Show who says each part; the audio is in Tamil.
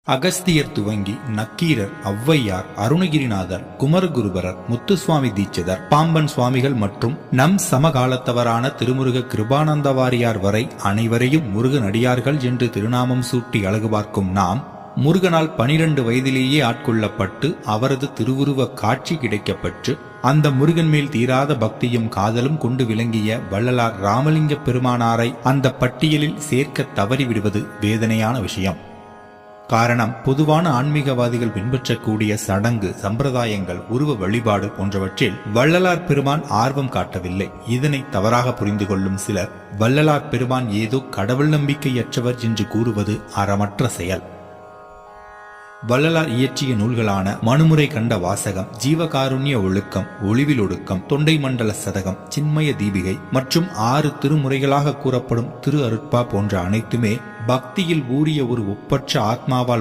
Speaker 1: அகஸ்தியர் துவங்கி நக்கீரர், ஔவையார், அருணகிரிநாதர், குமரகுருபரர், முத்துசுவாமி தீட்சிதர், பாம்பன் சுவாமிகள் மற்றும் நம் சமகாலத்தவரான திருமுருக கிருபானந்த வாரியார் வரை அனைவரையும் முருகன் அடியார்கள் என்று திருநாமம் சூட்டி அழகு பார்க்கும் நாம், முருகனால் 12 வயதிலேயே ஆட்கொள்ளப்பட்டு அவரது திருவுருவ காட்சி கிடைக்கப்பெற்று அந்த முருகன் மேல் தீராத பக்தியும் காதலும் கொண்டு விளங்கிய வள்ளலார் ராமலிங்க பெருமானாரை அந்த பட்டியலில் சேர்க்க தவறிவிடுவது வேதனையான விஷயம். காரணம், பொதுவான ஆன்மீகவாதிகள் பின்பற்றக்கூடிய சடங்கு சம்பிரதாயங்கள், உருவ வழிபாடு போன்றவற்றில் வள்ளலார் பெருமான் ஆர்வம் காட்டவில்லை. இதனை தவறாக புரிந்து கொள்ளும் சிலர் வள்ளலார் பெருமான் ஏதோ கடவுள் நம்பிக்கையற்றவர் என்று கூறுவது அறமற்ற செயல். வள்ளலார் இயற்றிய நூல்களான மனுமுறை கண்ட வாசகம், ஜீவகாருண்ய ஒழுக்கம், ஒளிவில் ஒடுக்கம், தொண்டை மண்டல சதகம், சின்மய தீபிகை மற்றும் 6 திருமுறைகளாக கூறப்படும் திரு அருட்பா போன்ற அனைத்துமே பக்தியில் ஊறிய ஒரு ஒப்பற்ற ஆத்மாவால்